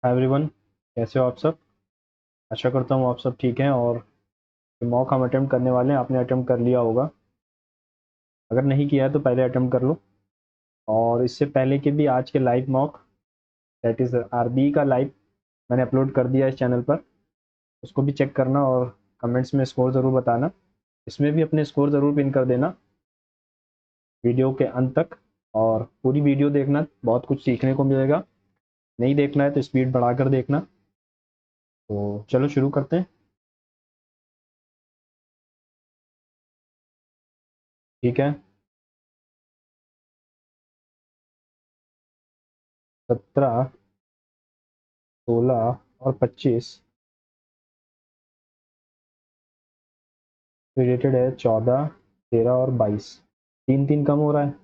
Hi everyone, कैसे हो आप सब। आशा करता हूँ आप सब ठीक हैं। और जो मॉक हम अटेम्प्ट करने वाले हैं आपने अटेम्प्ट कर लिया होगा। अगर नहीं किया है तो पहले अटेम्प्ट कर लो। और इससे पहले के भी आज के live mock, that is RB का लाइव, मैंने अपलोड कर दिया इस चैनल पर। उसको भी चेक करना और कमेंट्स में स्कोर ज़रूर बताना। इसमें भी अपने स्कोर ज़रूर पिन कर देना वीडियो के अंत तक। और पूरी वीडियो देखना, बहुत कुछ सीखने को मिलेगा। नहीं देखना है तो स्पीड बढ़ाकर देखना। तो चलो शुरू करते हैं। ठीक है। 17, 16 और 25 रिलेटेड है। 14, 13 और 22। तीन तीन कम हो रहा है।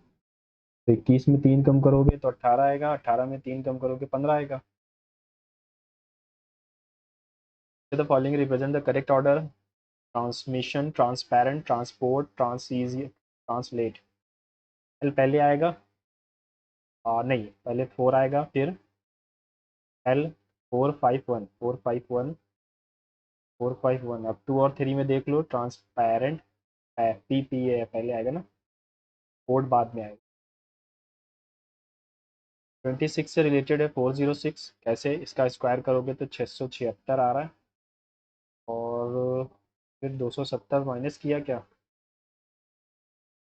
तो 21 में तीन कम करोगे तो 18 आएगा, 18 में तीन कम करोगे 15 आएगा। The following represent the correct order: transmission, transparent, transport, ट्रांसईजी, ट्रांसलेट। एल पहले आएगा। नहीं, पहले 4 आएगा, फिर एल। 451, 451, 451। अब 2 और 3 में देख लो। ट्रांसपेरेंट, पी पी ए पहले आएगा ना, पोर्ट बाद में आएगा। 26 से रिलेटेड है 406। कैसे इसका स्क्वायर करोगे तो 676 आ रहा है। और फिर 270 माइनस किया क्या,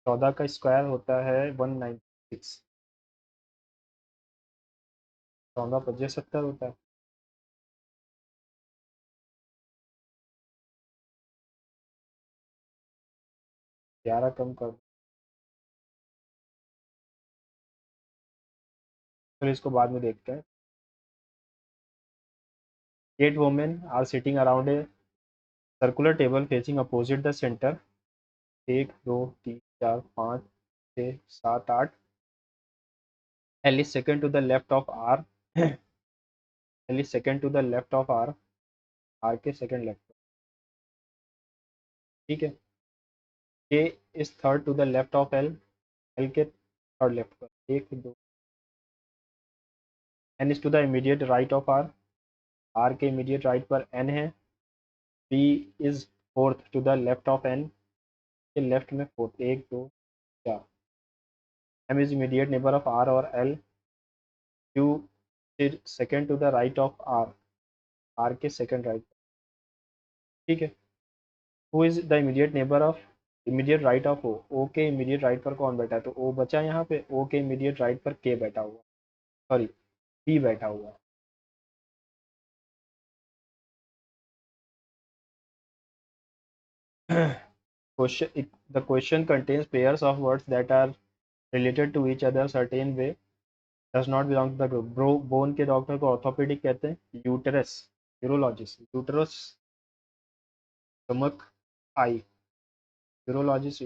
14 का स्क्वायर होता है 196। 14 पचे 70 होता है। 11 कम कर, फिर इसको बाद में देखते हैं। 8 women are sitting around a circular table facing opposite the centre. 1 2 3 4 5 6 7 8। L is second to the left of R. L is second to the left of R. R के सेकेंड लेफ्ट। ठीक है। K is third to the left of L. L के third left पर 1 2। N is to the immediate right of R. R के immediate right पर N है। P is fourth to the left of N. के left में fourth, 1 2 4। M is immediate neighbour of R और L. Q is second to the right of R. R के second right. ठीक है। Who is the immediate neighbour of, immediate right of O. O के immediate right पर कौन बैठा है, तो ओ बचा यहाँ पे। ओ के इमीडिएट राइट पर के बैठा हुआ, सॉरी पी बैठा हुआ। Question, the question contains pairs of words that are related to each other certain way, does not belong to the group. Bro bone के डॉक्टर को ऑर्थोपेडिक कहते हैं। Uterus, urologist. यूटेरस स्टमक आई, urologist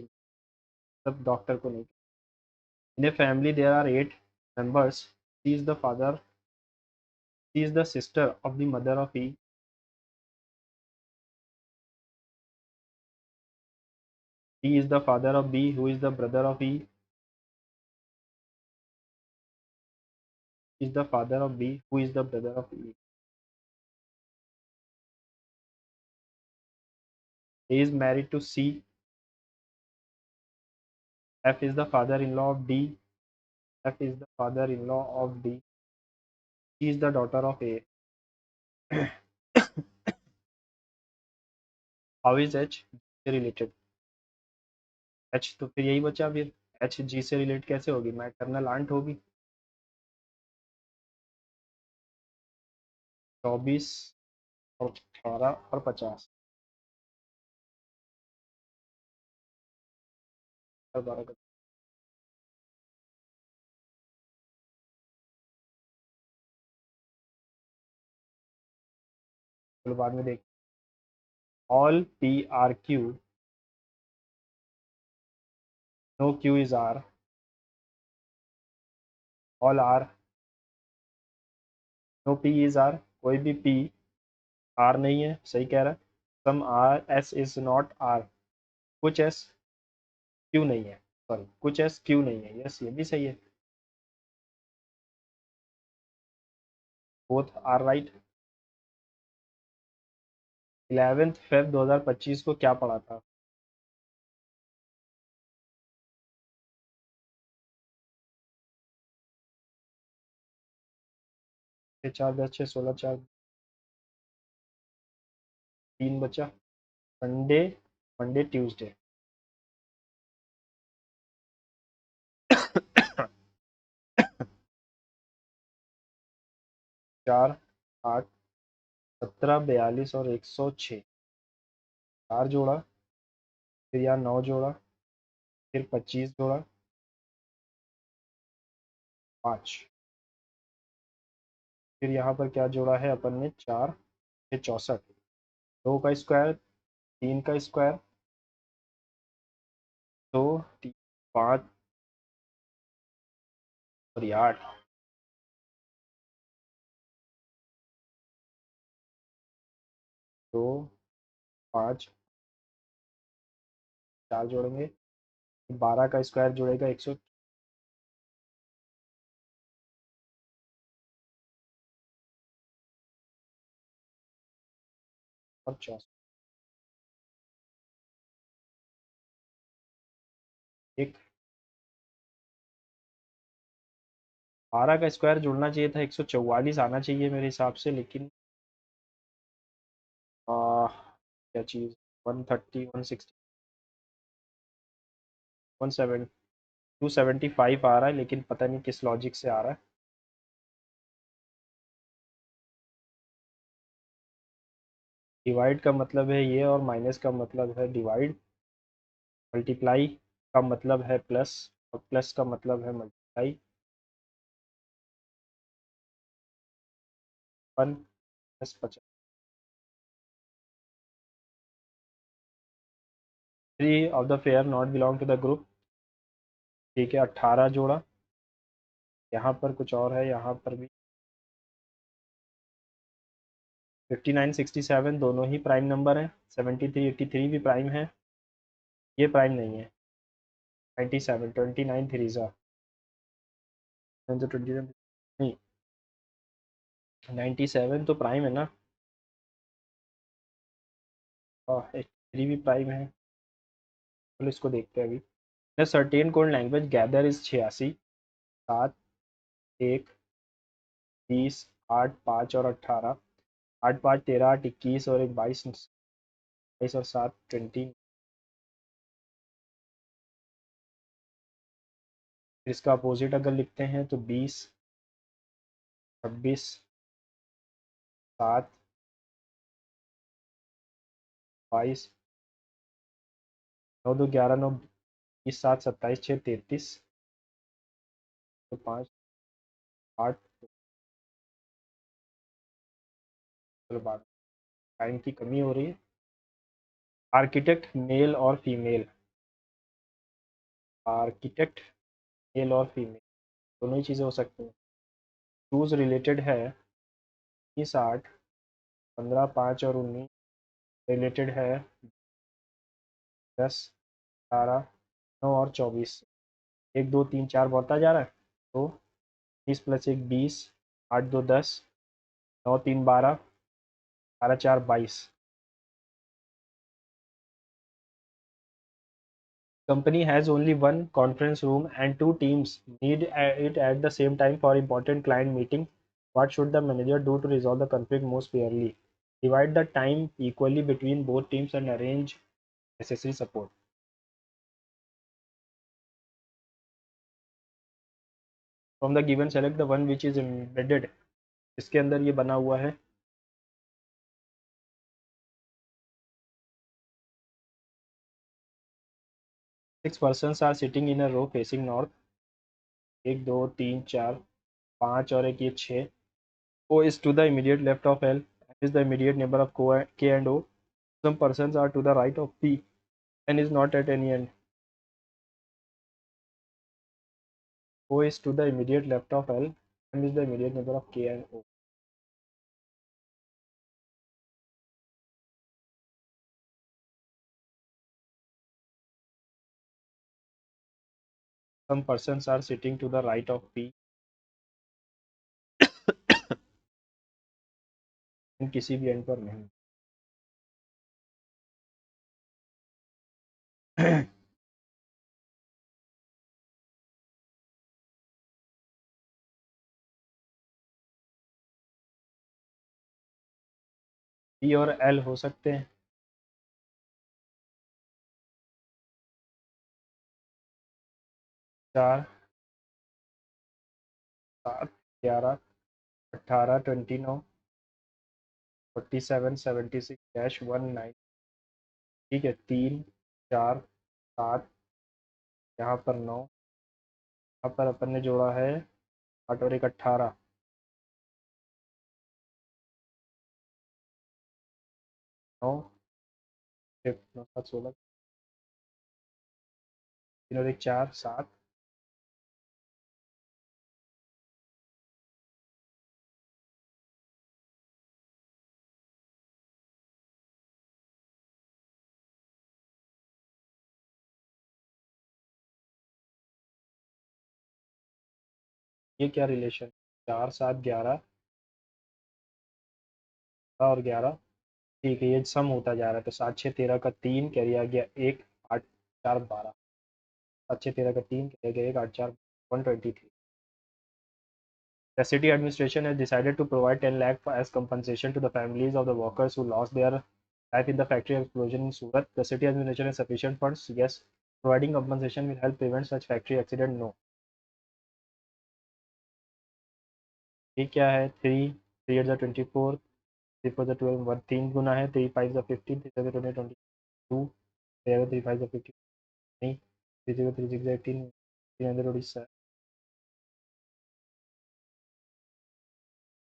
सब doctor को नहीं। In a family there are 8 members. C is the father, C is the sister of the mother of E. He is the father of B, who is the brother of E. Is the father of B, who is the brother of E. He is married to C. F is the father-in-law of D. F is the father-in-law of D. She is the daughter of A. How is H से related? H तो फिर यही बचा। फिर H G से relate कैसे होगी, maternal aunt होगी। 24 और 18 और 50 और 12 का। चलो बाद में देख। All P R Q, no Q is R। All R, no P is R। कोई भी P R नहीं है, सही कह रहा है। सम R S is not R। कुछ S क्यों नहीं है, सॉरी कुछ एस क्यों नहीं है, यस ये भी सही है। Both are right. 11 Feb 2025 को क्या पढ़ा था? 6 4 10 6 16 4 3 बचा। Monday, Monday Tuesday. 4 8 17 42 और 106। 4 जोड़ा, फिर यहाँ 9 जोड़ा, फिर 25 जोड़ा, 5, फिर यहाँ पर क्या जोड़ा है अपन ने? 4, फिर 64। 2 का स्क्वायर, 3 का स्क्वायर, 2 3 5 और ये 8। 2 5 4 जोड़ेंगे, 12 का स्क्वायर जुड़ेगा 100 और 64। एक 12 का स्क्वायर जुड़ना चाहिए था, 144 आना चाहिए मेरे हिसाब से, लेकिन क्या चीज़, 130 160 17 275 आ रहा है, लेकिन पता नहीं किस लॉजिक से आ रहा है। डिवाइड का मतलब है ये, और माइनस का मतलब है डिवाइड। मल्टीप्लाई का मतलब है प्लस, और प्लस का मतलब है multiply. 1 + 50। 3 of the fair not belong to the group. ठीक है, 18 जोड़ा, यहाँ पर कुछ और है, यहाँ पर भी। 59 67 दोनों ही प्राइम नंबर हैं। 73 83 भी प्राइम है। ये प्राइम नहीं है। 97 29 3 तो 29 नहीं, 97 तो प्राइम है ना। और 83 भी प्राइम है। चलो इसको देखते हैं अभी। The certain code language gather is 86 7 1 30 8 5 और 18। 8 5 13 8 21 और एक 22 22 और 7 20। इसका अपोजिट अगर लिखते हैं तो 20 26 7 22 9 2 11 9 20 7 27 6 33 तो 5 8। चलो बात, टाइम की कमी हो रही है। आर्किटेक्ट मेल और फीमेल। आर्किटेक्ट मेल और फीमेल दोनों ही चीज़ें हो सकती हैं। शूज़ रिलेटेड है 30 8 15 5 और 19। रिलेटेड है 10 18 9 और 24। 1 2 3 4 बढ़ता जा रहा है। तो 20 + 1 20, 8 2 10, 9 3 12, 12 4 22। Company has only one conference room and two teams need it at the same time for important client meeting. What should the manager do to resolve the conflict most fairly? Divide the time equally between both teams and arrange necessary support. From the given, select the one which is embedded. इसके अंदर ये बना हुआ है। Six persons are sitting in a row facing north. 1 2 3 4 5 और एक ये 6। O is to the immediate left of L and is the immediate neighbor of K and O. Some persons are to the right of P and is not at any end. O is to the immediate left of L and is the immediate neighbor of K and O. Some persons are sitting to the right of P किसी भी and पर नहीं। P और L हो सकते हैं। 4, 7, 11, 18, 29, 47, 76-19। ठीक है, 3, 4, 7, यहाँ पर 9, यहाँ पर अपन ने जोड़ा है 8 और 1 18, 9, 9 7 16, 3 और 1 4 7। ये क्या रिलेशन? 4 7 11 और 11। ठीक है, ये सम होता जा रहा है, तो 7 6 13 का 3 कैरी आ गया 1, 8 4 12। 7 6 13 का 3 कैरी आ गया 1, 8 4 123। The city administration has decided to provide 10 lakh as compensation to the families of the workers who lost their life in the factory explosion in Surat. The city administration has sufficient funds. Yes. Providing compensation will help prevent such factory accident. No. ये क्या है? 3 3 8 24, 3 4 12, 1 3 गुना है, 3 5 15, 3 7 20 22, 3 5 50 नहीं, 3 0 3 6 18, 3 27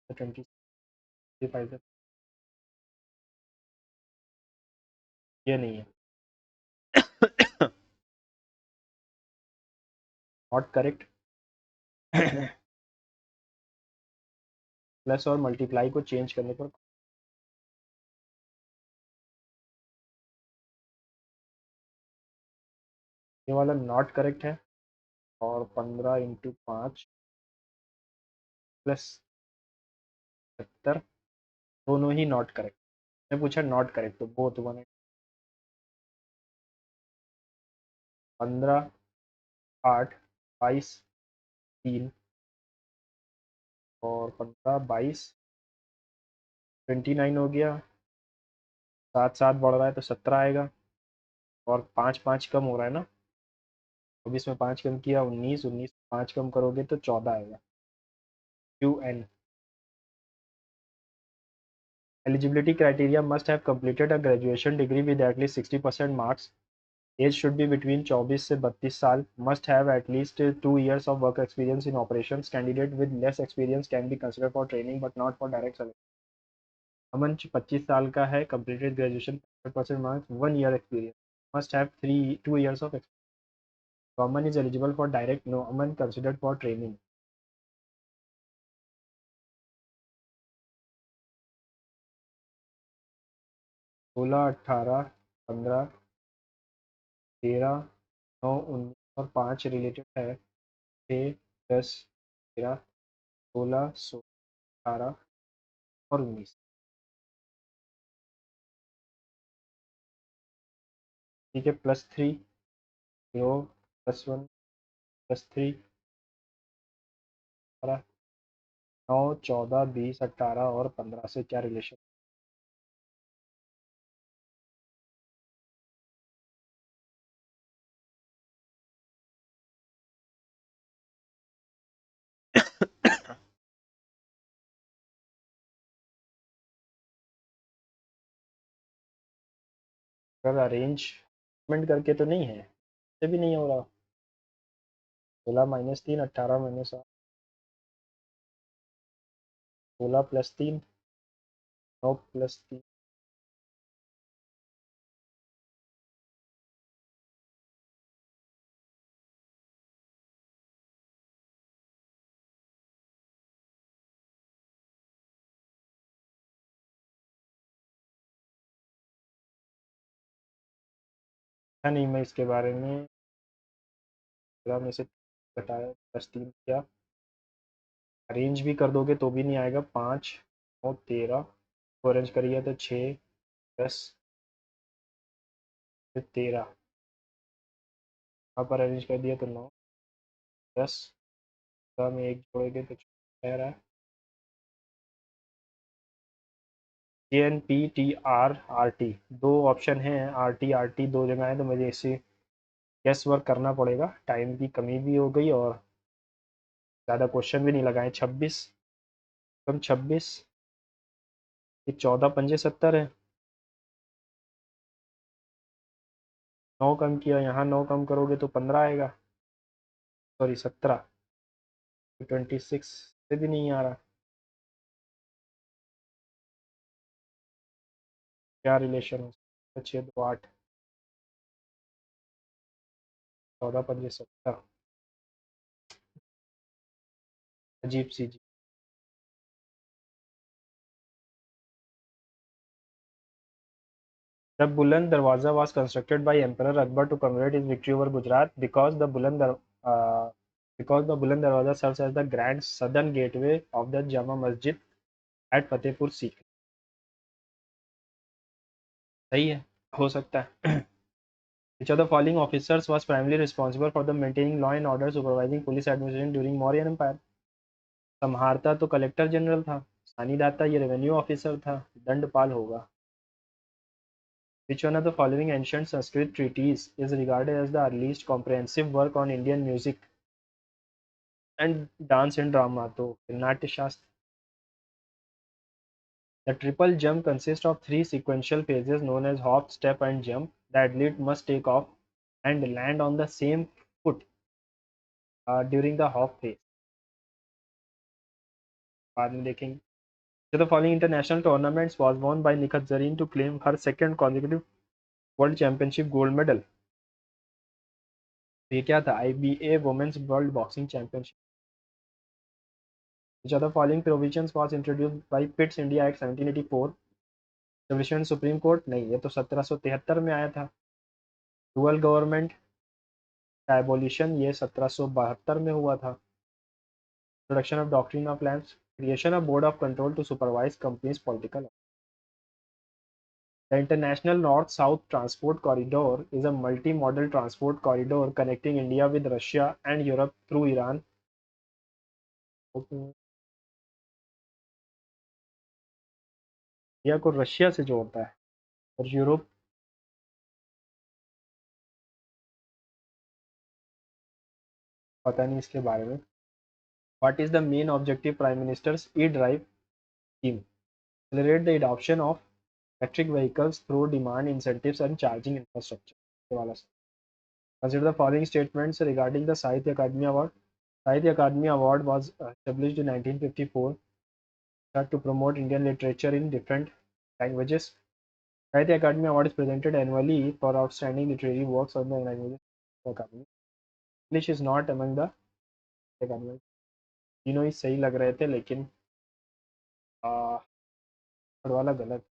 20, 3 5 ये नहीं है। Not correct. Plus और multiply को चेंज करने पर ये वाला नॉट करेक्ट है। और 15 × 5 प्लस 70 दोनों ही नॉट करेक्ट। मैं पूछा नॉट करेक्ट तो बोथ वन। 15 8 22 3 और 15 22 29 हो गया। 7 7 बढ़ रहा है तो 17 आएगा। और 5 5 कम हो रहा है ना, अब इसमें 5 कम किया 19, 19 5 कम करोगे तो 14 आएगा। UN eligibility criteria must have completed a graduation degree with at least 60% marks. Age should be between 24 से 32 साल. Must have at least 2 years of work experience in operations. Candidate with less experience can be considered for training but not for direct selection. अमन 25 साल का है, completed graduation 100% marks, 1 year experience. Must have 2 years of experience. So Aman is eligible for direct. No, Aman considered for training. 16 18 15 13 9 19 और 5 related है। 6 10 13 16 16 18 और 19। ठीक है, +3 0 +1 +3 18 9 14 20 18 और 15 से क्या रिलेशन? अगर अरेंजमेंट करके तो नहीं है, से भी नहीं हो रहा। 16 -3 18 -8 16 +3 9 +3 है नहीं। मैं इसके बारे में 16 में से घटाया +3 किया। अरेंज भी कर दोगे तो भी नहीं आएगा। 5 9 13 अरेंज करिए तो 6 10 फिर 13, यहाँ पर अरेंज कर दिया तो 9 10, में एक जोड़ेंगे तो रह रहा है JNPTR RT। दो ऑप्शन हैं, RT दो जगह है, तो मुझे इसे गेस वर्क करना पड़ेगा, टाइम की कमी भी हो गई और ज़्यादा क्वेश्चन भी नहीं लगाए। 26 कम 26, ये 14 पंजे 70 है। 9 कम किया, यहाँ 9 कम करोगे तो 15 आएगा, सॉरी 17, 26 से भी नहीं आ रहा। क्या रिलेशन हो सकता है? 6 2 8, 14 पंजे 70, अजीब सी जी। The Buland Darwaza was constructed by Emperor Akbar to commemorate his victory over Gujarat uh, because the Buland Darwaza serves as the grand southern gateway of the Jama Masjid at Fatehpur Sikri। सही है, हो सकता है। Which of the following officers was primarily responsible for the maintaining law and order, supervising police administration during Mauryan Empire? संहारता तो collector general था, सानीदाता ये revenue officer था, दंडपाल होगा। Which one of the following ancient Sanskrit treatise is regarded as the earliest comprehensive work on Indian music and dance and drama? तो नाट्य शास्त्र। The triple jump consists of three sequential phases known as hop, step, and jump. The athlete must take off and land on the same foot during the hop phase. बाद में देखेंगे। So the following international tournaments was won by Nikhat Zareen to claim her second consecutive World Championship gold medal? ये क्या था? IBA Women's World Boxing Championship। Which of the following provisions was introduced by Pitt's India Act 1784? Establishment supreme court नहीं, ये तो 1773 में आया था। Dual government abolition ये 1772 में हुआ था। Introduction of doctrine of lands, creation of board of control to supervise companies political. The International North-South Transport Corridor is a multi-modal transport corridor connecting India with Russia and Europe through Iran. India को Russia से जोड़ता है और Europe पता नहीं इसके बारे में। What is the main objective Prime Minister's e-drive scheme? Accelerate the adoption of electric vehicles through demand incentives and charging infrastructure. Consider the following statements regarding the Sahitya Akademi Award. Sahitya Akademi Award was established in 1954 to promote Indian literature in different languages. Sahitya Akademi Award is presented annually for outstanding literary works on the languages of the Akademi. English is not among the Academy. तीनों ही सही लग रहे थे लेकिन वाला गलत।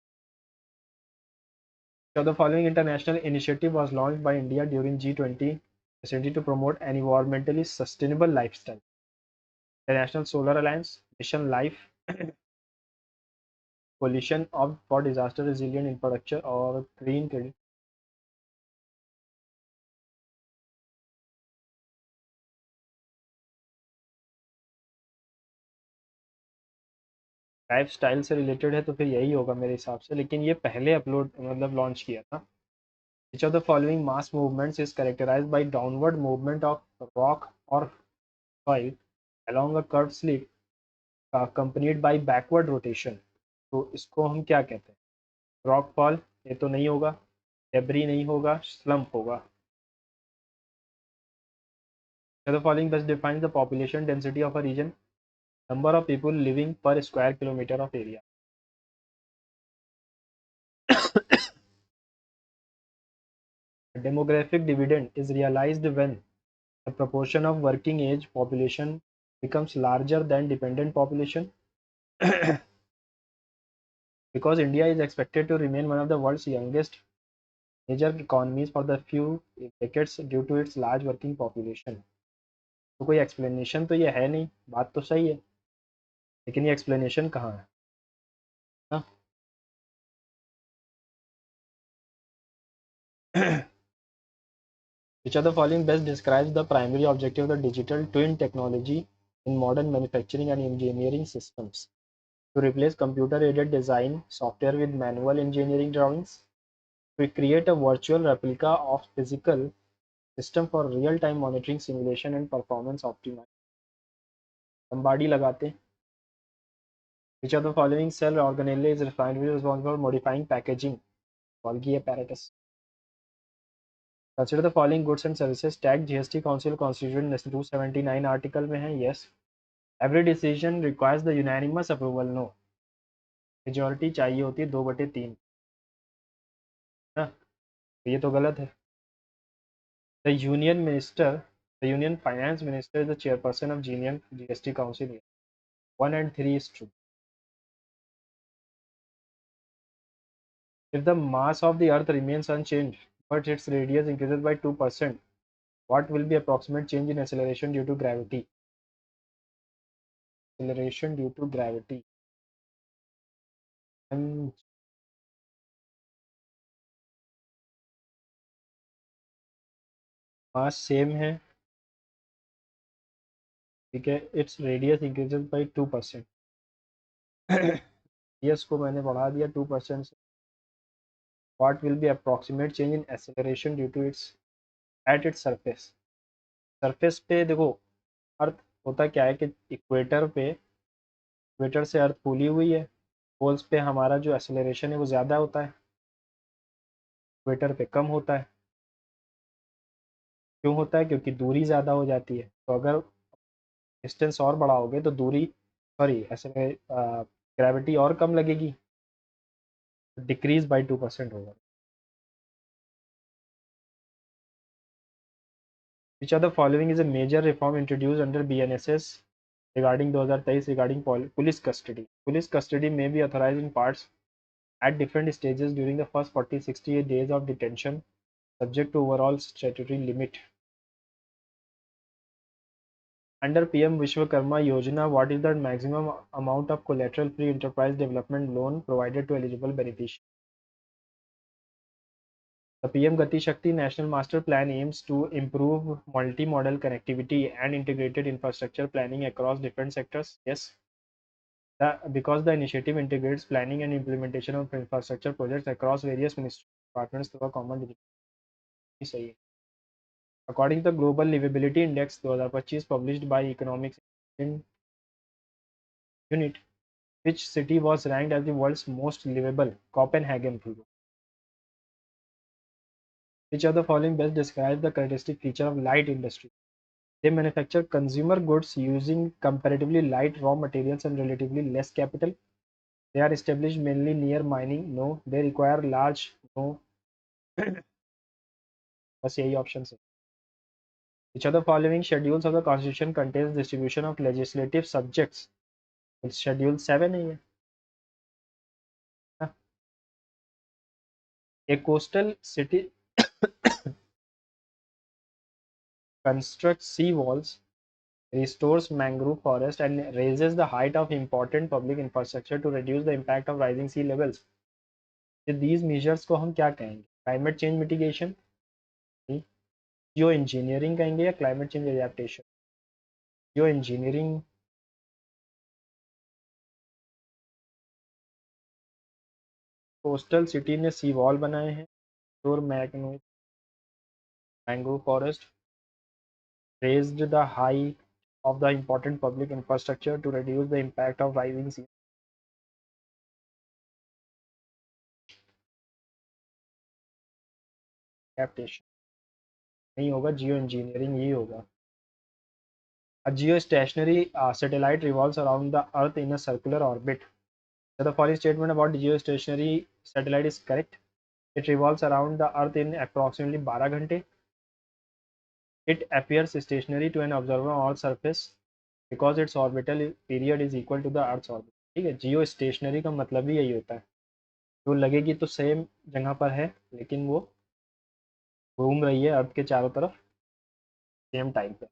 So the following international initiative was launched by India during G20 facility to promote an environmentally sustainable lifestyle? The National Solar Alliance, Mission Life, Coalition of for Disaster Resilient Infrastructure और Green Credit? Life style से related है तो फिर यही होगा मेरे हिसाब से, लेकिन ये पहले अपलोड मतलब लॉन्च किया था। Which of the following mass movements is characterized by downward movement of rock or soil along a curved slip accompanied by backward rotation? तो इसको हम क्या कहते हैं? रॉक फॉल ये तो नहीं होगा, डेब्री नहीं होगा, स्लम्प होगा। The following best defines the population density of a region? Number of people living per square kilometer of area. Demographic dividend is realized when the proportion of working age population becomes larger than dependent population. Because India is expected to remain one of the world's youngest major economies for the few decades due to its large working population. तो कोई explanation तो ये है नहीं, बात तो सही है लेकिन ये एक्सप्लेनेशन कहाँ है ना? Which of the following best describes the primary objective of the digital twin technology in modern manufacturing and engineering systems? To replace computer-aided design software with manual engineering drawings, to create a virtual replica of physical system for real-time monitoring, simulation and performance optimization. लंबाड़ी लगाते. Which of the following cell organelle is responsible for modifying packaging? Golgi apparatus. Consider the following goods and services tagged GST Council Constitution 279 article में है. Yes. Every decision requires the unanimous approval. No. Majority चाहिए होती है 2/3. ना, ये तो गलत है. The union minister, the union finance minister is the chairperson of union GST Council. 1 and 3 is true. If the mass of the earth remains unchanged but its radius increases by 2%, what will be approximate change in acceleration due to gravity? Acceleration due to gravity. And mass same है, ठीक है. Its radius increases by 2%. yes को मैंने बढ़ा दिया 2% से. What will be approximate change in acceleration due to its at its surface? Surface पे देखो, अर्थ होता क्या है कि इक्वेटर से अर्थ फूली हुई है. पोल्स पे हमारा जो एक्सेलरेशन है वो ज़्यादा होता है, इक्वेटर पे कम होता है. क्यों होता है? क्योंकि दूरी ज़्यादा हो जाती है. तो अगर डिस्टेंस और बढ़ाओगे तो दूरी, सॉरी, ऐसे में ग्रेविटी और कम लगेगी, डिक्रीज बाई 2% होगा. Which of the following is a major reform introduced under BNSS regarding 2023 regarding police custody? Police custody may be authorized in parts at different stages during the first 40-68 days of detention, subject to overall statutory limit. Under PM Vishwakarma Yojana, what is the maximum amount of collateral-free enterprise development loan provided to eligible beneficiaries? The PM Gati Shakti National Master Plan aims to improve multi-modal connectivity and integrated infrastructure planning across different sectors. Yes. Because the initiative integrates planning and implementation of infrastructure projects across various ministries departments through a common digital. According to the Global Livability Index 2025 published by Economics Unit, which city was ranked as the world's most livable? Copenhagen. Which of the following best describes the characteristic feature of light industry? They manufacture consumer goods using comparatively light raw materials and relatively less capital. They are established mainly near mining. No. They require large. No. बस यही option है. Which of the following schedules of the Constitution contains distribution of legislative subjects? Schedule 7 है ये. A coastal city constructs sea walls, restores mangrove forest, and raises the height of important public infrastructure to reduce the impact of rising sea levels. These measures को हम क्या कहेंगे? Climate change mitigation, जियो engineering कहेंगे या climate change adaptation? जियो engineering. Coastal city ने सी wall बनाए हैं, और mangrove forest, raised the height of the important public infrastructure to reduce the impact of rising sea. Adaptation नहीं होगा, जियो इंजीनियरिंग ही होगा. A geostationary satellite revolves around the Earth in a circular orbit. So the following statement about the geostationary satellite is correct. It revolves around the Earth in approximately 12 घंटे. It appears stationary to an observer on Earth's surface because its orbital period is equal to the Earth's orbit. ठीक है, जियो stationery का मतलब ही यही होता है, जो लगेगी तो सेम जगह पर है लेकिन वो घूम रही है अर्थ के चारों तरफ सेम टाइम पे.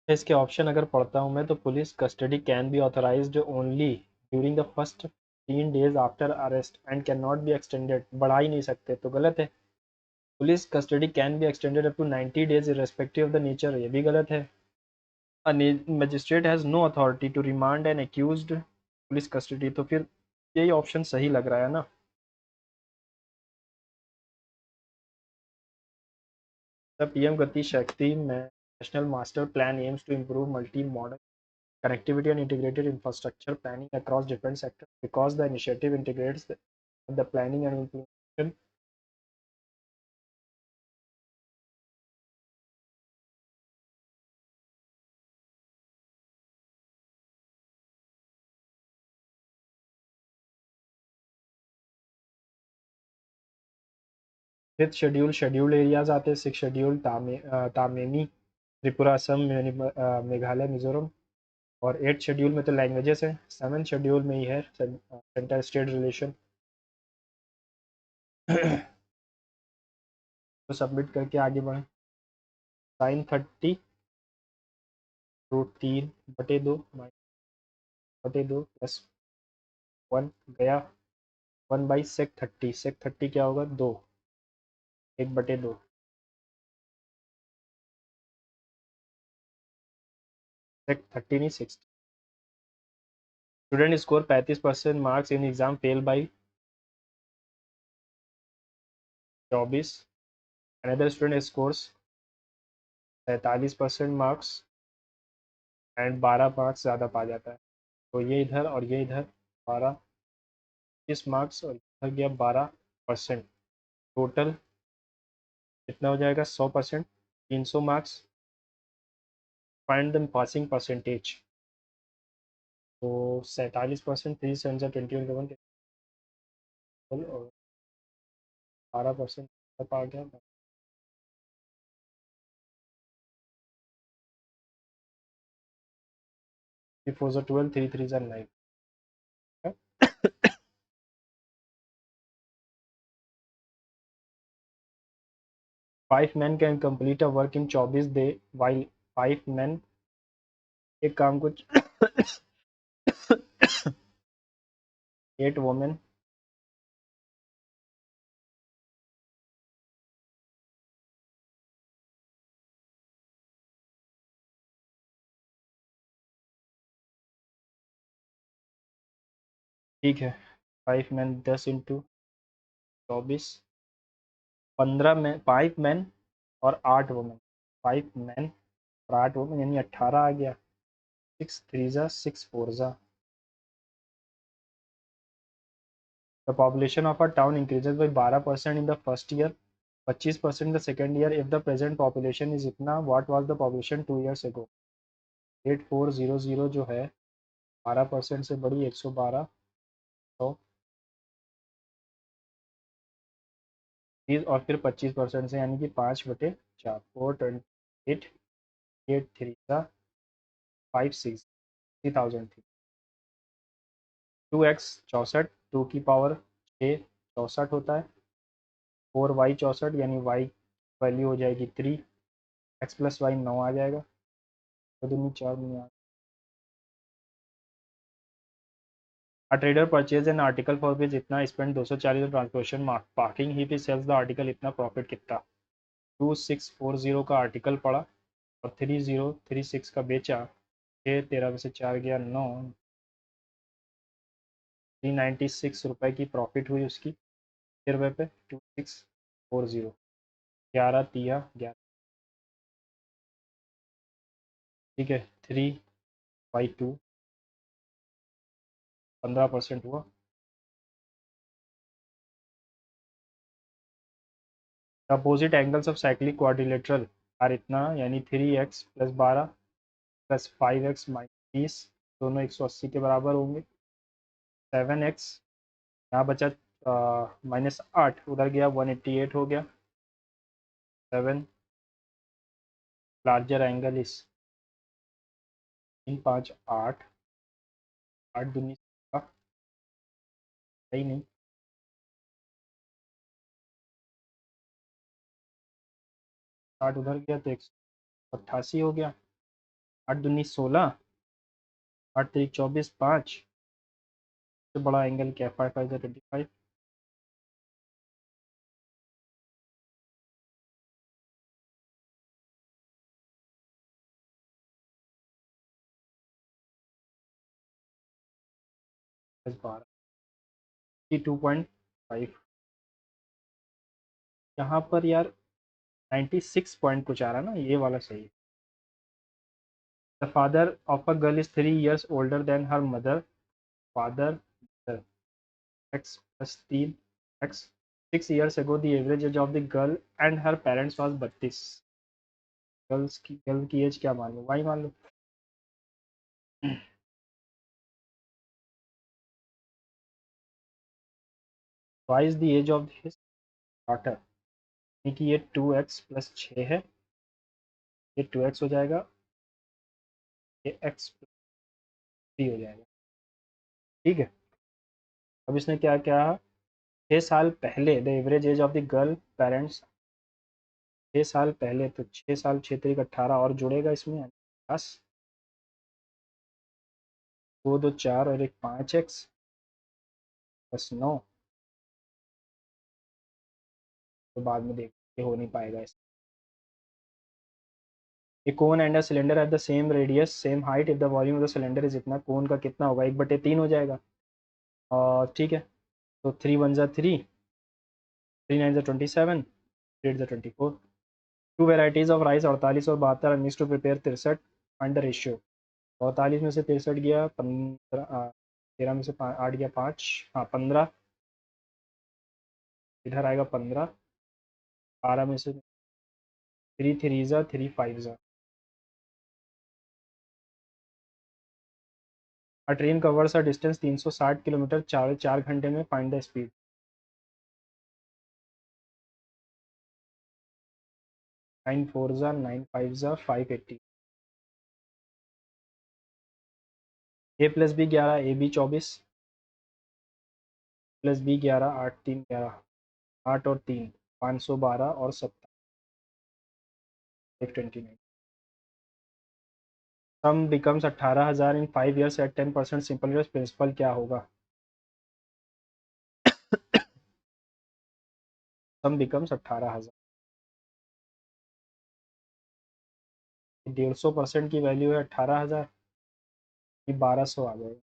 इसके ऑप्शन अगर पढ़ता हूँ मैं, तो police custody can be authorised only during the first 3 days after arrest and can not be extended, बढ़ा ही नहीं सकते, तो गलत है। Police custody can be extended up to 90 days irrespective of the nature, ये भी गलत है। A magistrate has no authority to remand an accused police custody, तो फिर यही ऑप्शन सही लग रहा है ना। द पीएम गति शक्ति में national master plan aims to improve multi modal connectivity and integrated infrastructure planning across different sectors because the initiative integrates the planning and implementation। Fifth schedule scheduled areas आते हैं, six schedule तामेमी Tripura, Assam, Meghalaya, Mizoram, और eight schedule में तो languages है, seven schedule में ही है centre state relation. तो submit करके आगे बढ़े। साइन 30 √3/2 -/2 +1 गया 1/sec 30, sec 30 क्या होगा 2, 1/2, sec 30 नहीं 60। Student score 35% marks in exam fail by 24। Another student scores 43% marks and 12 marks ज़्यादा पा जाता है, तो ये इधर और ये इधर 12 20 मार्क्स और इधर गया 12%, टोटल कितना हो जाएगा 100%, 300 marks. Find the passing percentage, तो 47%, 3 7 21 और 12% आ गया। 3 4 12, 3 3 9। 5 men can complete a work in 24 day while 5 men एक काम को 8 women। ठीक है, 5 men 10 इंटू 24, 15 में 5 men और 8 वुमेन, 5 men और 8 वुमेन यानी 18 आ गया। 6 3 6 4। The population of a town increases by 12% in the first year, 25% in the second year if the present population is इतना, what was the population 2 years ago। 8400 जो है 12% से बड़ी 112, तो 30 और फिर 25% से, यानी कि 5/4, 428, 8 3 5 6 3000 थी। 2x 64, 2 की पावर 6 64 होता है। 4y 64, यानी y वैल्यू हो जाएगी 3, x प्लस वाई 9 आ जाएगा, तो दूनी 4 में आ। A trader purchase an article for which इतना spend 240 ट्रांसपोर्टेशन पार्किंग ही पे सेल्स द आर्टिकल, इतना प्रॉफिट कितना। 2640 का आर्टिकल पड़ा और 3036 का बेचा, 6 13 में से 4 गया 9, 396 रुपए की प्रॉफिट हुई उसकी, कितने रुपए पे 2640, 11 तिया 11, ठीक है। 3/2 15% हुआ। Opposite angles of cyclic quadrilateral are इतना, यानी 3x plus 12 plus 5x minus 30, दोनों 180 के बराबर होंगे। 7x यहाँ बचा -8, उधर गया 188 हो गया। 7 लार्जर एंगल इस 3 5 8, 8 दूनी सही नहीं, 8 उधर गया तो 188 हो गया। 8 दूनी 16, 8 3 24 5, सबसे बड़ा एंगल क्या है, 5 5 25, प्लस 12, 2.5। यहाँ पर यार 96 पॉइंट कुछ आ रहा है ना, ये वाला सही है। The father of a girl is 3 years older than her mother, father x plus 3x, 6 years ago the average age of the girl and her parents was 32। Girl की एज क्या मान लो, वाई मान लो। Y is the age of his daughter, यानी कि ये 2x plus 6 है, ये 2x हो जाएगा, ये x प्लस 3 हो जाएगा, ठीक है। अब इसने क्या क्या 6 साल पहले, the average age of the girl parents, 6 साल पहले, तो 6 साल 6 3 18 और जुड़ेगा इसमें 10, 2 2 4 और एक 5x प्लस 9, तो बाद में देखते हो नहीं पाएगा इस। A cone and a cylinder at the same radius same height, if the volume of the cylinder is इतना, कोन का कितना होगा, 1/3 हो जाएगा। और ठीक है, तो 3 1 जा 3, 3 9 जा 27, 8 जा 24। टू वेराइटीज ऑफ राइस 48 और 72 mix to prepare 63, find the ratio. 48 में से 63 गया 15, 13 में से 8 गया 5, हाँ 15, इधर आएगा 15, 12 में से 3 3 जा 3 5 जा। A train covers a distance 360 kilometre 4 घंटे में, फाइंड द स्पीड। 9 4 जा 9 5 जा 580, A plus B 11, A B 24 plus B 11, 8 3 11, 8 और 3 512 और 17 129। Sum becomes 18,000 in 5 years at 10% simple interest, principal क्या होगा। सम बिकम्स 18,000, 150% की वैल्यू है 18,000, ये 1200 आ जाएगा।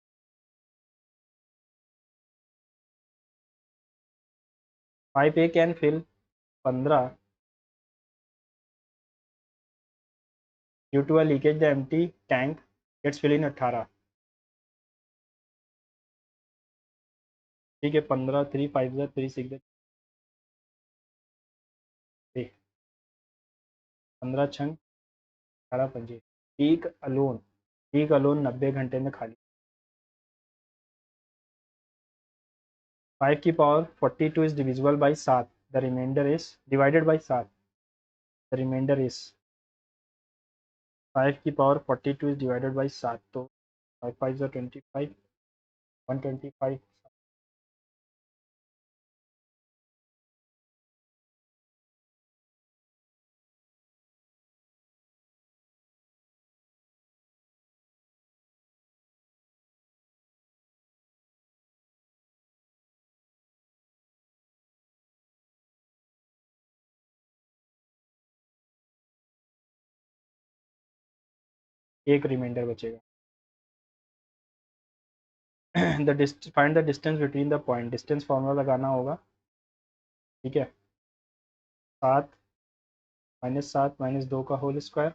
Pipe A can fill 15 due to a leakage, the empty tank gets fill in 18, ठीक है। 15 3 5 3 6 15 छंग 18 पंजे, पीक अलोन 90 घंटे में खाली। 5 की power 42 is divisible by 7, the remainder is divided by 7, the remainder is 5 की पावर 42 इज डिवाइडेड बाई 7, तो 5 5 जो 25, 125। एक रिमाइंडर बचेगा। Find the distance between the point, distance formula लगाना होगा। ठीक है, 7 - 7 - 2 का होल स्क्वायर,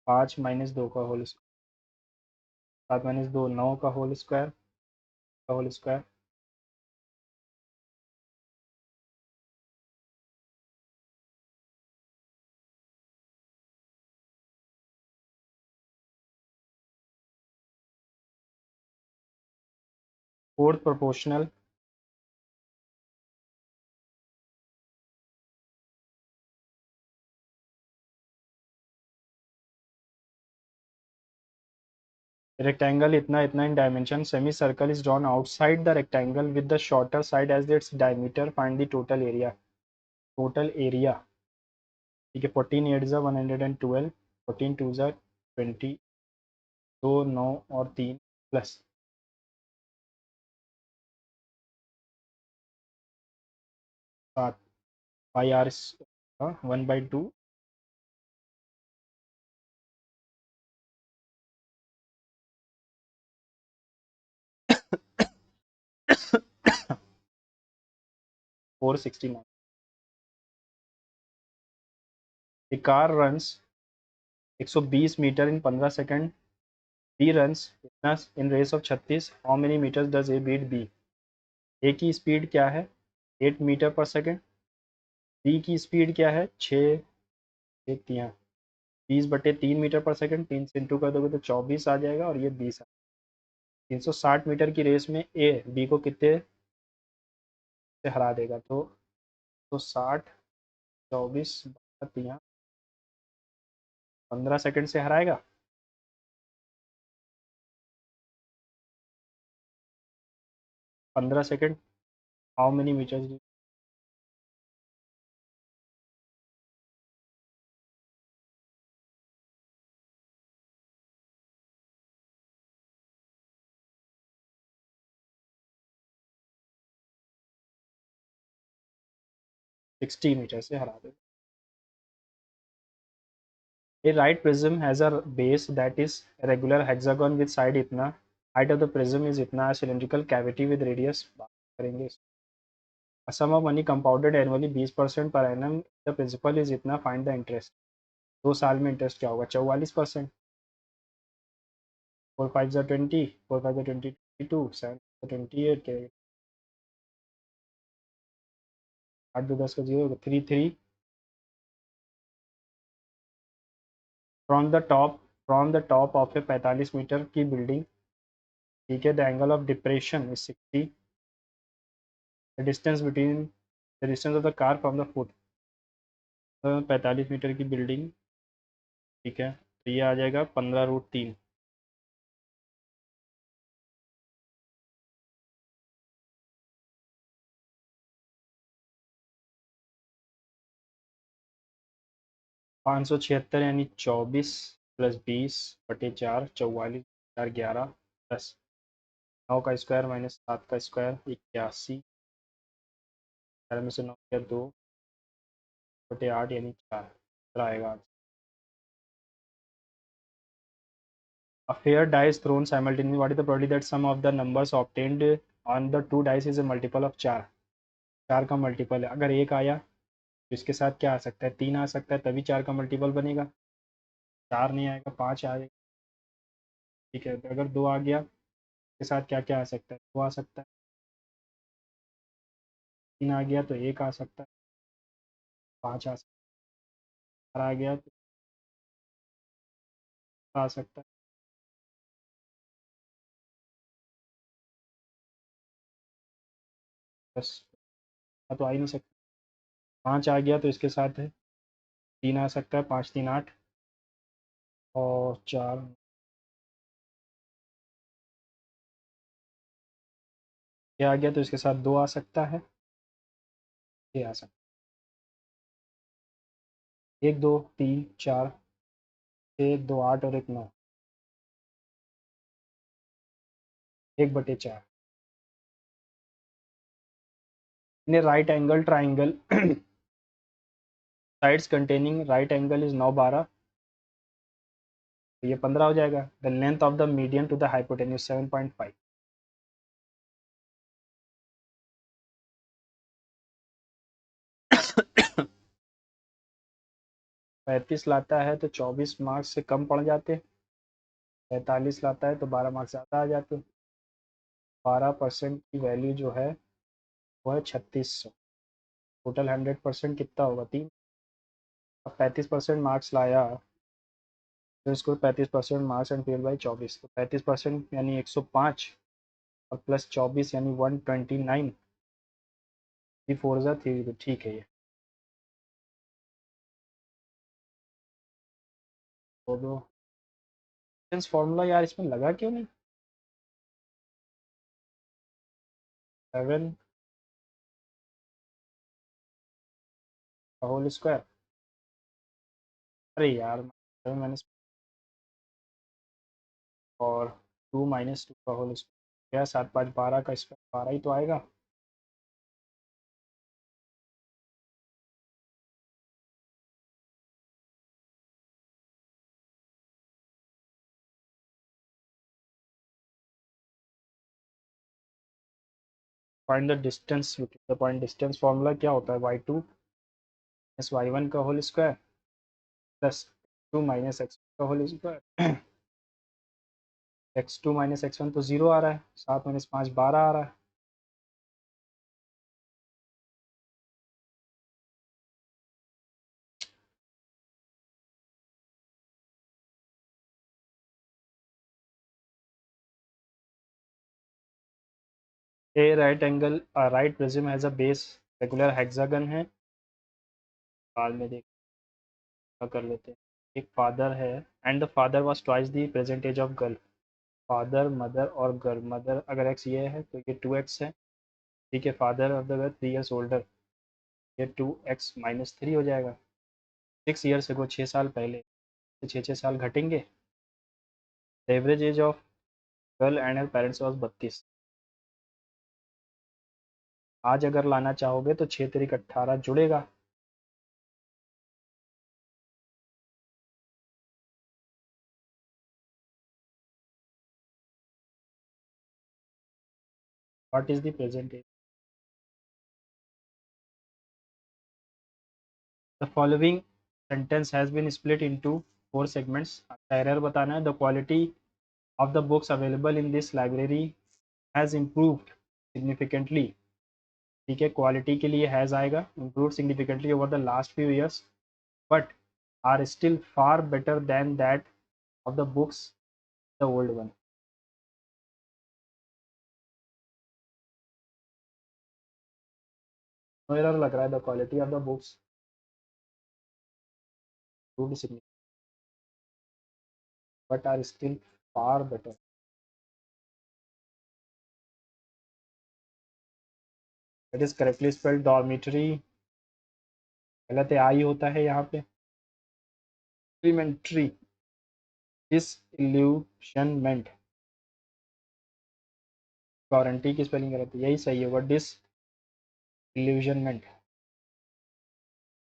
5 - 2 का होल स्क्वायर, 7 - 2 9 का होल स्क्वायर, का whole square, 4th proportional, rectangle इतना इतना in dimension, semicircle is drawn outside the rectangle with the shorter side as its diameter, find the total area, total area। ठीक है, 14 8 ज़ा 112, 14 2 ज़ा 20, 2 9 और 3 प्लस 7, पाई आर 1/2, four 69। A car runs 120 metre in 15 seconds, B runs इतना in race of 36, how many metres does A beat B. A की speed क्या है 8 मीटर पर सेकंड, बी की स्पीड क्या है 6, 20/3 मीटर पर सेकंड, 3 से इंटू कर दोगे तो 24 आ जाएगा और ये 20 360 मीटर की रेस में ए बी को कितने से हरा देगा, तो 60 24 15 सेकंड से हराएगा। 15 second, how many meters, 60 meter से हरा देगा। A right prism has a base that is a regular hexagon with side इतना, height of the prism is इतना, a cylindrical cavity with radius, बात करेंगे। A sum of money compounded annually 20% per annum, the principal is इतना, find the interest। 2 साल में interest क्या होगा 44%, 4 5 ज़ा 20, 4 5 ज़ा 20 22, 7 28 के 8 2 10 का 0 3 3 from the top, from the top of a 45 meter की बिल्डिंग। ठीक है, the angle of depression is 60, the distance between, the distance of the car from the foot, 45 meter की बिल्डिंग। ठीक है, तो ये आ जाएगा 15√3। 576 यानी 24 प्लस 20/4, 44, 4 11 प्लस 9 का स्क्वायर माइनस 7 का स्क्वायर 81, 4 में से 9 या 2/8 यानी 4 आएगा। A fair dice thrown simultaneously, what is the probability that sum of the numbers obtained on the two dice is a multiple of 4, 4 का मल्टीपल है। अगर एक आया तो इसके साथ क्या आ सकता है 3 आ सकता है, तभी 4 का मल्टीपल बनेगा। 4 नहीं आएगा 5 आएगा। ठीक है, तो अगर 2 आ गया इसके साथ क्या क्या आ सकता है 2 आ सकता है, 3 आ गया तो 1 आ सकता है, 5 आ सकता है, 4 आ गया तो आ सकता है, बस तो आ ही नहीं सकता। 5 आ गया तो इसके साथ है 3 आ सकता है, 5 3 8 और 4 ये आ गया तो इसके साथ 2 आ सकता है, ये आ सकता है 1 2 3 4 6 2 8 और 1 9, 1/4 in right angle triangle sides containing right angle is 9 12, तो ये 15 हो जाएगा। The length of the median to the hypotenuse 7.5। 35 लाता है तो 24 मार्क्स से कम पड़ जाते, 45 लाता है तो 12 मार्क्स ज़्यादा आ जाते। 12% की वैल्यू जो है वो है 3600। टोटल 100% कितना होगा 3। अब 35% मार्क्स लाया तो इसको 35% मार्क्स एंड फेल बाई 24, तो 35% यानी 105 और प्लस 24 यानी 129। 3 4 ज़ा 3, तो ठीक है ये। तो दो फॉर्मूला यार इसमें लगा क्यों नहीं। 7 का होल स्क्वायर, अरे यार 7 माइनस और 2 माइनस 2 का होल स्क्वायर, क्या 7 5 12 का स्क्वायर 12 ही तो आएगा। Find the distance the point, distance formula क्या होता है y2 माइनस y1 का whole square plus 2 minus x का whole square. x2 minus x1 तो 0 आ रहा है, 7 माइनस 5 12 आ रहा है। A right angle right prism has a base regular hexagon है। बाद में देख कर लेते हैं। एक फादर है and the father was twice the present age of girl. Father mother और गर्ल, मदर अगर एक्स ये है तो ये 2x है, ठीक है। Father of the girl 3 years older, ये 2x माइनस 3 हो जाएगा। 6 ईयर्स को 6 साल पहले, 6 6 साल घटेंगे। The average age of girl and her parents was 32। आज अगर लाना चाहोगे तो 6 तरीक 18 जुड़ेगा। What is the present age. The following sentence has been split into 4 segments. Error बताना है। The quality of the books available in this library has improved significantly, ठीक है। क्वालिटी के लिए हैज़ आएगा, improve significantly over the last few years but are still far better than that of the books the old one. Error लग रहा है। The quality of the books improved significantly but are still far better. That is correctly spelled dormitory, गलत है, आई होता है यहाँ पे। Elementary, डिसइल्यूशनमेंट, warranty की स्पेलिंग गलत है, यही सही होगा डिसइल्यूशनमेंट।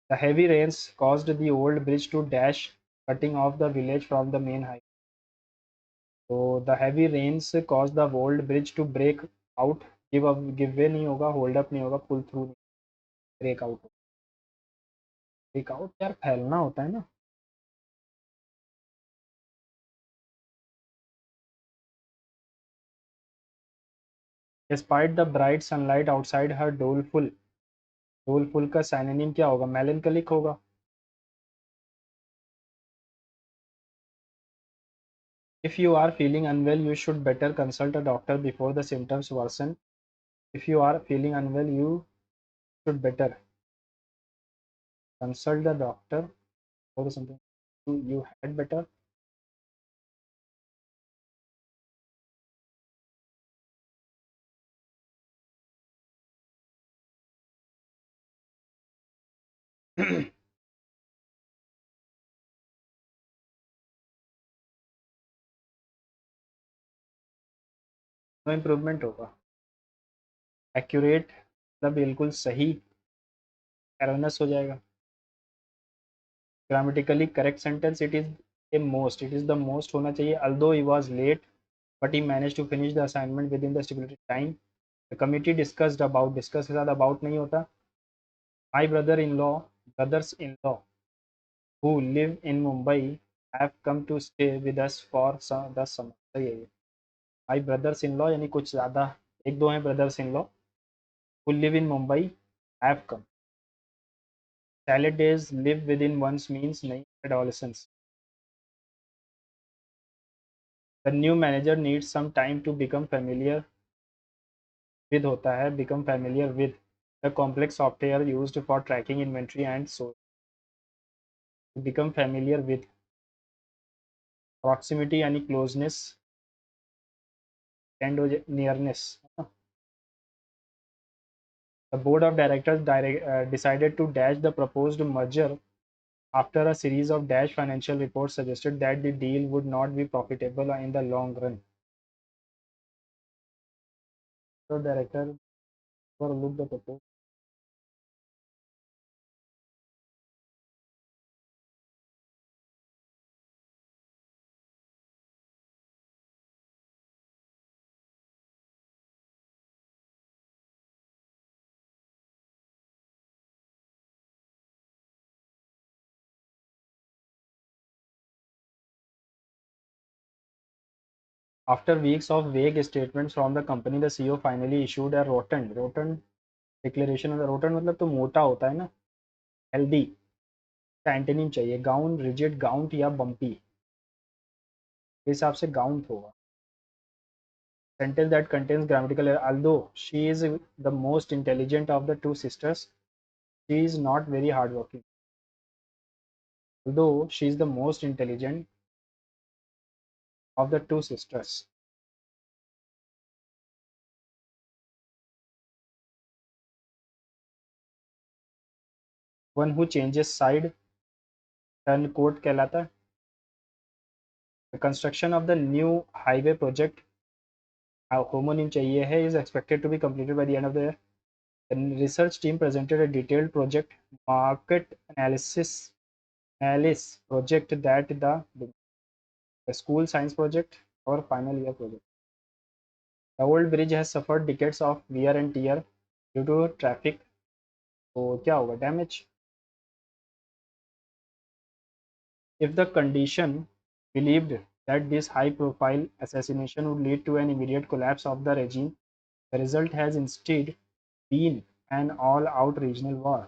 The heavy rains caused the old bridge to dash, cutting off the village from the main highway. So the heavy rains caused the old bridge to break out, give up, give way नहीं होगा, hold up नहीं होगा, pull through नहीं, break out। break out यार फैलना होता है ना। Despite the bright sunlight outside her doleful, doleful का synonym क्या होगा, melancholic होगा। If you are feeling unwell you should better consult a doctor before the symptoms worsen। If you are feeling unwell you should better Consult the doctor or something. You had better. No improvement होगा। Accurate मतलब बिल्कुल सही, erroneous हो जाएगा। Grammatically correct sentence, it is the most होना चाहिए। Although he was late but he manage to finish the assignment within the stipulated time. The committee discussed about, discuss के साथ अबाउट नहीं होता। My brothers in law who live in Mumbai have come to stay with us for the summer. सही है ये। माई brothers in law यानी कुछ ज़्यादा, एक दो हैं brothers in law. Who live in Mumbai have come. Salad days live within one's means नहीं, adolescence. The new manager needs some time to become familiar with होता है become familiar with the complex software used for tracking inventory and so to become familiar with proximity यानी closeness and nearness. The board of directors decided to dash the proposed merger after a series of dash financial reports suggested that the deal would not be profitable in the long run. So director overlooked the proposal. After weeks of vague statements from the company, the CEO finally issued a rotten declaration. Rotten मतलब तो मोटा होता है ना, healthy का antonym चाहिए। Gown, rigid, ground या bumpy, के हिसाब से गाउंट होगा। Sentence that contains grammatical error. Although she is the most intelligent of the two sisters, she is not very hardworking. Although she is the most intelligent of the two sisters, one who changes side turncoat कहलाता है। The construction of the new highway project, homonym चाहिए है, is expected to be completed by the end of the year. The research team presented a detailed project market analysis project that the school science project or final year project. The old bridge has suffered decades of wear and tear due to traffic. तो क्या होगा, damage? If the condition believed that this high profile assassination would lead to an immediate collapse of the regime, the result has instead been an all-out regional war.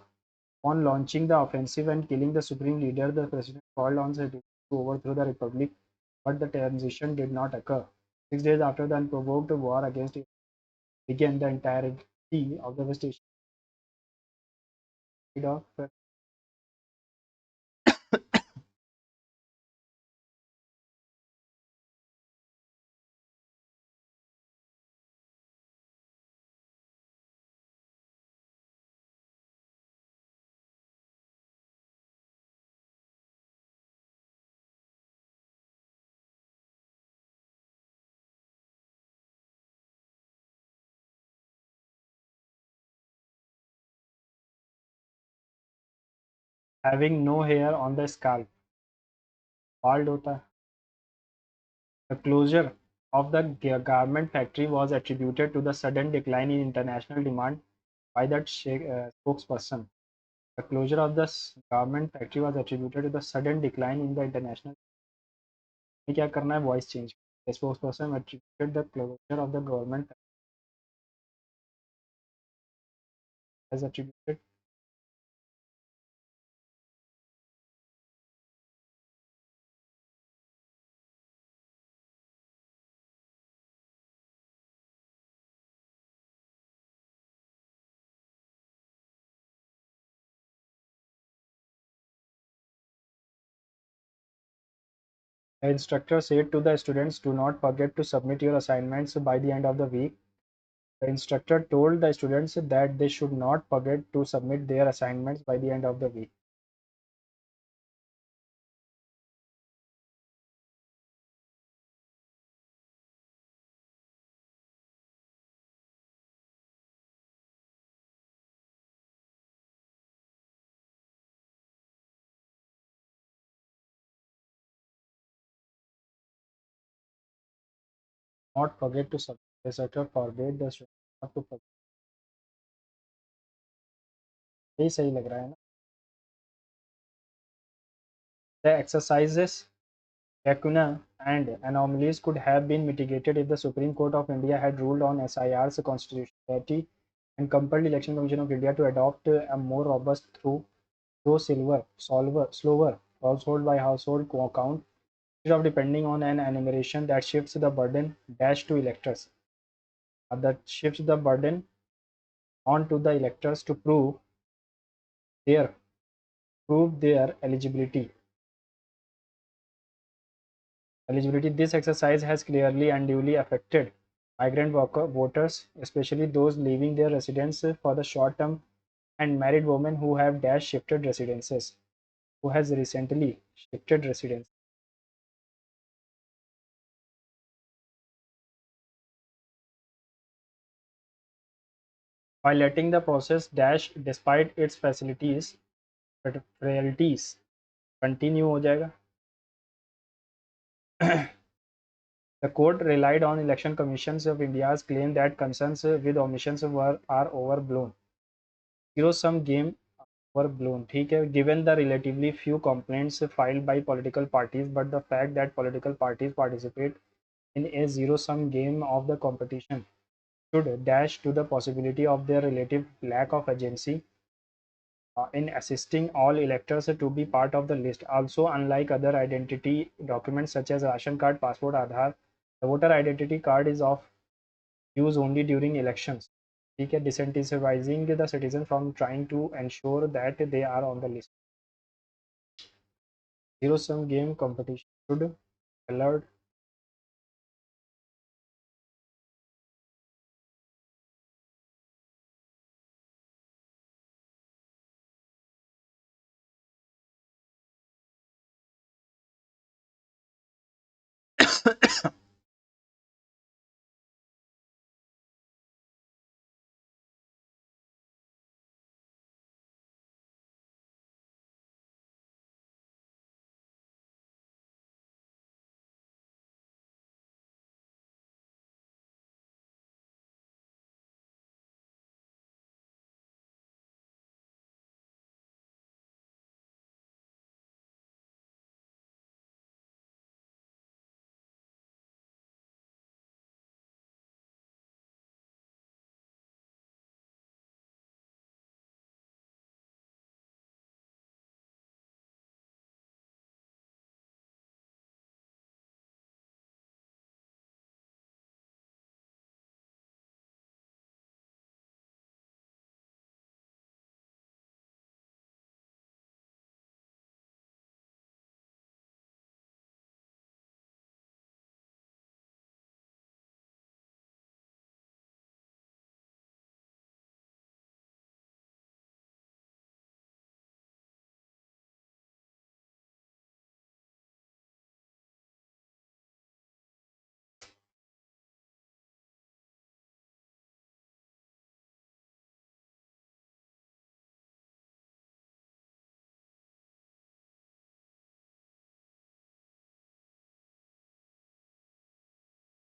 On launching the offensive and killing the supreme leader, the president called on citizens to overthrow the republic, but the transition did not occur. 6 days after the unprovoked war against it began, the entirety of the West Asian side of having no hair on the scalp, bald होता है। The closure of the garment factory was attributed to the sudden decline in international demand by that spokesperson. The closure of the garment factory was attributed to the sudden decline in the international. क्या करना है, voice change. The spokesperson attributed the closure of the government as attributed The instructor said to the students, "Do not forget to submit your assignments by the end of the week." The instructor told the students that they should not forget to submit their assignments by the end of the week. Not forget to submit. The instructor forbade the students not to forget. यही सही लग रहा है ना? The exercises, lacuna, and anomalies could have been mitigated if the Supreme Court of India had ruled on SIR's constitutionality and compelled Election Commission of India to adopt a more robust slower household by household count instead of depending on an enumeration that shifts the burden dash to electors. That shifts the burden onto the electors to their prove their eligibility. This exercise has clearly and duly affected migrant voters, especially those leaving their residence for the short term, and married women who have dash shifted residences, who has recently shifted residence. By letting the process dash despite its facilities frailties continue हो जाएगा. The court relied on Election Commissions of India's claim that concerns with omissions are overblown. Zero sum game overblown. ठीक है. Given the relatively few complaints filed by political parties, but the fact that political parties participate in a zero sum game of the competition should dash to the possibility of their relative lack of agency in assisting all electors to be part of the list. Also, unlike other identity documents such as ration card, passport, Aadhaar, the voter identity card is of use only during elections. ठीक है, disincentivizing the citizen from trying to ensure that they are on the list. Zero sum game competition should alert.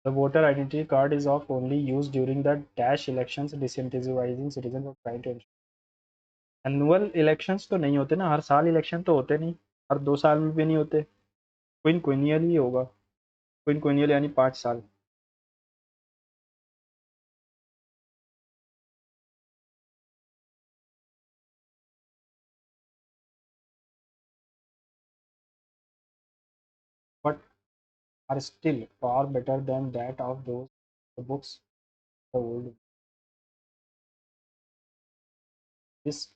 The voter identity card is of only use during the dash elections, disincentivizing citizens of trying to ensure. Annual elections तो नहीं होते ना, हर साल election तो होते नहीं, हर 2 साल में भी नहीं होते. क्विनक्विनियल ही होगा. क्विनक्विनियल यानी 5 साल. But are still far better than that of those the books the old. This.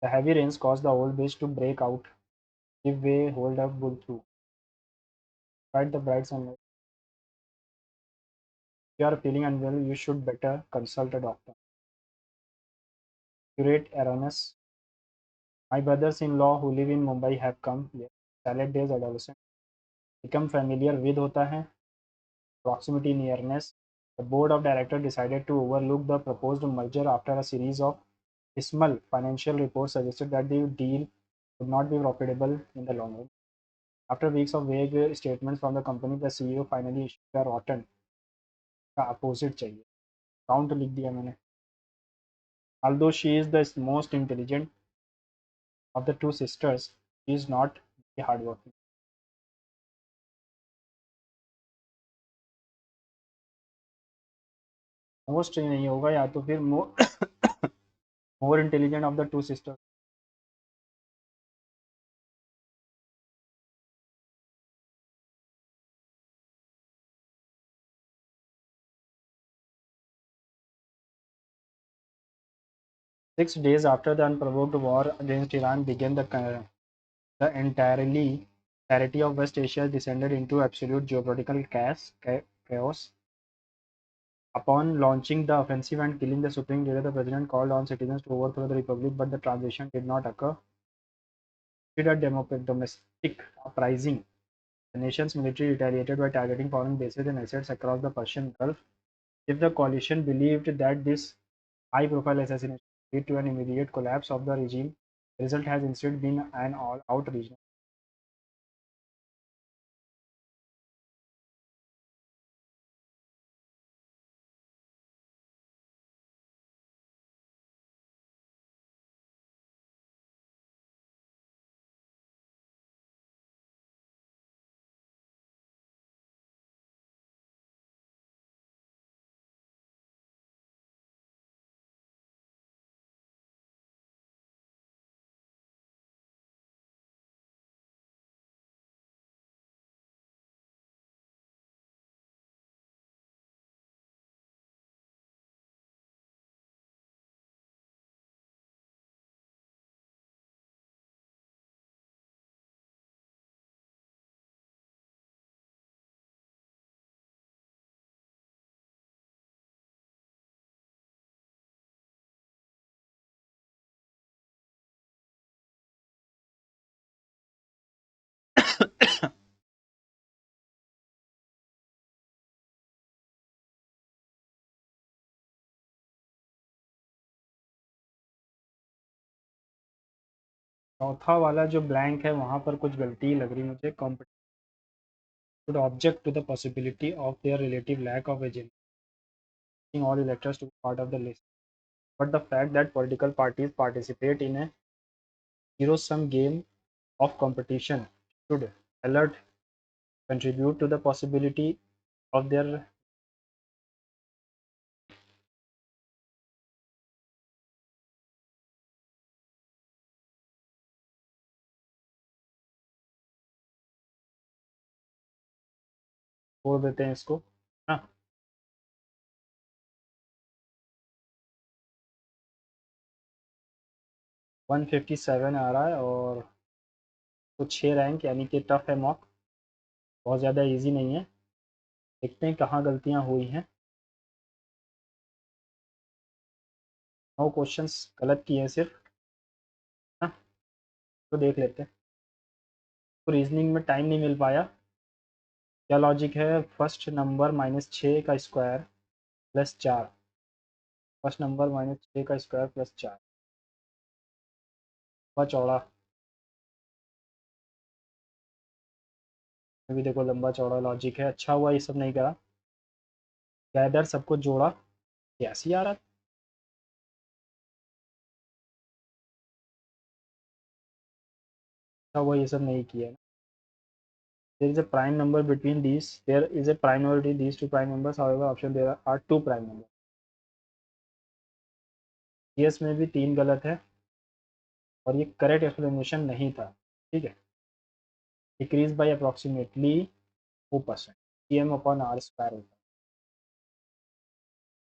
The heavy rains caused the old bridge to break out, give way, hold up, bull through. Fight the bright sunlight. If you are feeling unwell, you should better consult a doctor. Curate erroneous. My brothers-in-law who live in Mumbai have come here. Salad days adolescent. Become familiar with होता है. Proximity nearness. The board of directors decided to overlook the proposed merger after a series of dismal financial reports suggested that the deal would not be profitable in the long run. After weeks of vague statements from the company, the CEO finally issued a rotten का opposite चाहिए. Count लिख दिया मैंने. Although she is the most intelligent of the two sisters, she is not very hardworking. Most नहीं होगा, या तो फिर more intelligent of the two sisters. 6 days after the unprovoked war against Iran began, the entirety of West Asia descended into absolute geopolitical chaos. Upon launching the offensive and killing the supreme leader, the president called on citizens to overthrow the republic, but the transition did not occur. Instead, a domestic uprising. The nation's military retaliated by targeting foreign bases and assets across the Persian Gulf. If the coalition believed that this high-profile assassination would lead to an immediate collapse of the regime, the result has instead been an all-out regional. चौथा वाला जो blank है वहाँ पर कुछ गलती लग रही मुझे. Could object to the possibility of their relative lack of agency, all electors to be part of the list. But the fact that political parties participate in a zero-sum game of competition should alert contribute to the possibility of their. छोड़ देते हैं इसको. हाँ, 157 आ रहा है और कुछ 6 rank, यानी कि टफ है मॉक. बहुत ज़्यादा इजी नहीं है. देखते हैं कहाँ गलतियाँ हुई हैं. 9 क्वेश्चंस गलत किए हैं सिर्फ. हाँ, तो देख लेते हैं. तो रीजनिंग में टाइम नहीं मिल पाया. क्या लॉजिक है? फर्स्ट नंबर -6 का स्क्वायर प्लस 4. फर्स्ट नंबर -6 का स्क्वायर प्लस 4. लंबा चौड़ा. अभी देखो लंबा चौड़ा लॉजिक है. अच्छा हुआ ये सब नहीं करा. गैदर सबको जोड़ा. कैसी आ रहा. अच्छा हुआ ये सब नहीं किया. There is a prime number between these. There is a prime number between these two prime numbers. However, option there are two prime numbers. CS में भी 3 गलत है और ये करेक्ट एक्सप्लेनेशन नहीं था. ठीक है. Decrease by approximately 4%. PM upon r square होगा.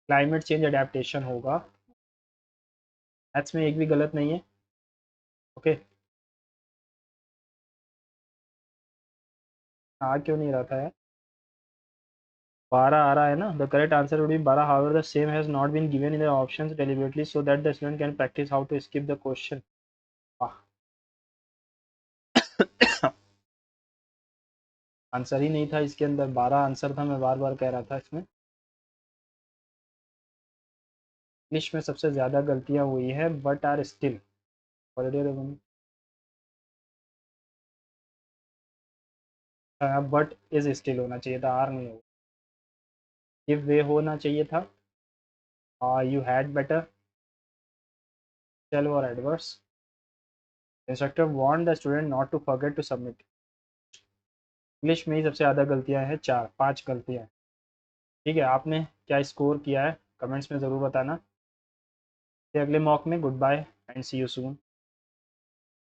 क्लाइमेट चेंज अडेप्टेशन होगा. मैथ्स में एक भी गलत नहीं है. ओके, आ क्यों नहीं रहा था यार? 12 आ रहा है ना, the correct answer would be 12, however the same has not been given in the options deliberately so that the student can practise how to skip the question. Answer ही नहीं था इसके अंदर, 12 आंसर था, मैं बार बार कह रहा था इसमें। इंग्लिश में सबसे ज़्यादा गलतियाँ हुई है, but are still already, but is still होना चाहिए था, आर नहीं हो। गिव वे होना चाहिए था, यू हैड बेटर, टेल और adverse, instructor warn the student not to forget to submit. English में ही सबसे ज़्यादा गलतियाँ हैं, 4-5 गलतियाँ हैं। ठीक है, आपने क्या स्कोर किया है कमेंट्स में ज़रूर बताना। अगले मॉक में goodbye and see you soon.